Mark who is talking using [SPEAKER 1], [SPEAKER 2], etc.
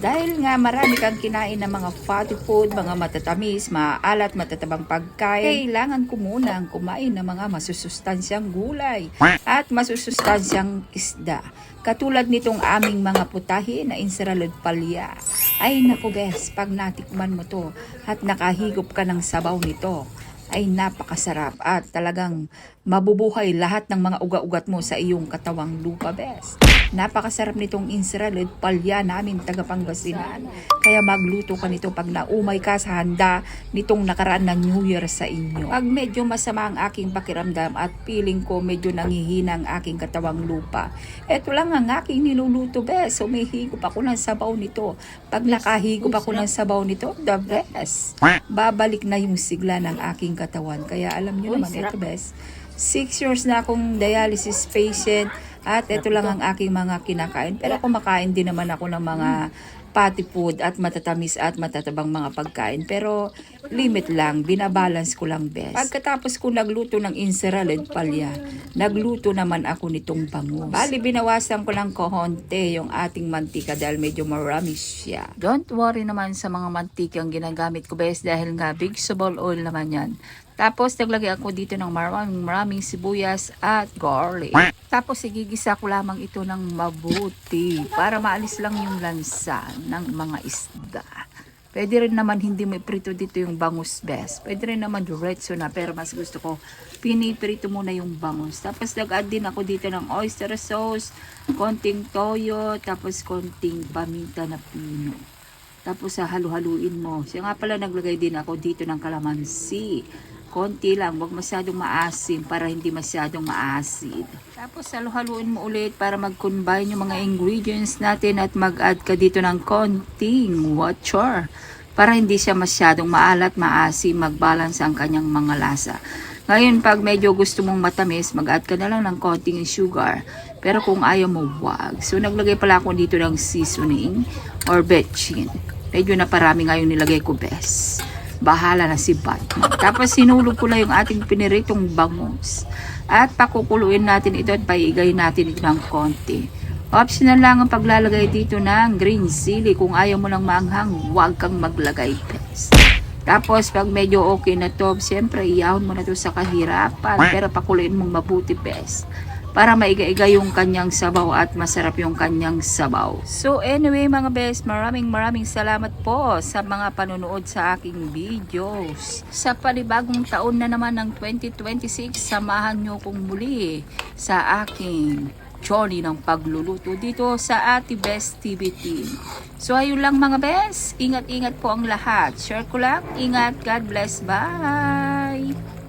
[SPEAKER 1] Dahil nga marami kang kinain ng mga fatty food, mga matatamis, maalat, matatabang pagkain, kailangan ko munang kumain ng mga masusustansyang gulay at masusustansyang isda. Katulad nitong aming mga putahe na inseralod palya. Ay naku bes, pag natikman mo to at nakahigop ka ng sabaw nito, ay napakasarap at talagang mabubuhay lahat ng mga uga-ugat mo sa iyong katawang lupa, bes. Napakasarap nitong inseralod palya namin taga Pangasinan. Kaya magluto ka nito pag naumay ka sa handa nitong nakaraan na New Year sa inyo. Pag medyo masama ang aking pakiramdam at feeling ko medyo nangihina ang aking katawang lupa, eto lang ang aking niluluto, bes. Humihigop ako ng sabaw nito. Pag nakahigop ako ng sabaw nito, the best. Babalik na yung sigla ng aking katawan. Kaya alam nyo naman, ito bes, 6 years na akong dialysis patient at ito lang ang aking mga kinakain. Pero kumakain din naman ako ng mga fatty food at matatamis at matatabang mga pagkain. Pero limit lang, binabalance ko lang best. Pagkatapos ko nagluto ng inseraled palya, nagluto naman ako nitong bangus. Bali, binawasan ko lang kohonte yung ating mantika dahil medyo marami siya. Don't worry naman sa mga mantika ang ginagamit ko best dahil nga vegetable oil naman yan. Tapos naglagay ako dito ng maraming sibuyas at garlic. Tapos igigisa ko lamang ito ng mabuti para maalis lang yung lansa ng mga isda. Pwede rin naman hindi may prito dito yung bangus best. Pwede rin naman diretso na, pero mas gusto ko piniprito muna yung bangus. Tapos nag-add din ako dito ng oyster sauce, konting toyo, tapos konting paminta na pino. Tapos halu-haluin mo. Siya nga pala naglagay din ako dito ng kalamansi. Konti lang, wag masyadong maasim para hindi masyadong maasid. Tapos halu-haluin mo ulit para mag-combine yung mga ingredients natin at mag-add ka dito ng konting water para hindi siya masyadong maalat, maasim, mag-balance ang kanyang mga lasa. Ngayon, pag medyo gusto mong matamis, mag-add ka na lang ng konting sugar. Pero kung ayaw mo, wag. So, naglagay pala ako dito ng seasoning or betchin. Medyo na parami ngayon nilagay ko, best. Bahala na si Batman. Tapos sinulog ko lang yung ating piniritong bangus. At pakukuluin natin ito at paigay natin ito ng konti. Optional lang ang paglalagay dito ng green chili. Kung ayaw mo ng maanghang, huwag kang maglagay, best. Tapos pag medyo okay na to, siyempre iyahon mo na to sa kahirapan. Pero pakuluin mong mabuti, best. Para maiga-iga yung kanyang sabaw at masarap yung kanyang sabaw. So anyway mga best, maraming salamat po sa mga panonood sa aking videos. Sa panibagong taon na naman ng 2026, samahan nyo kong muli sa aking journey ng pagluluto dito sa Ate Best TV team. So ayun lang mga best, ingat-ingat po ang lahat. Share ko lang, ingat, God bless, bye!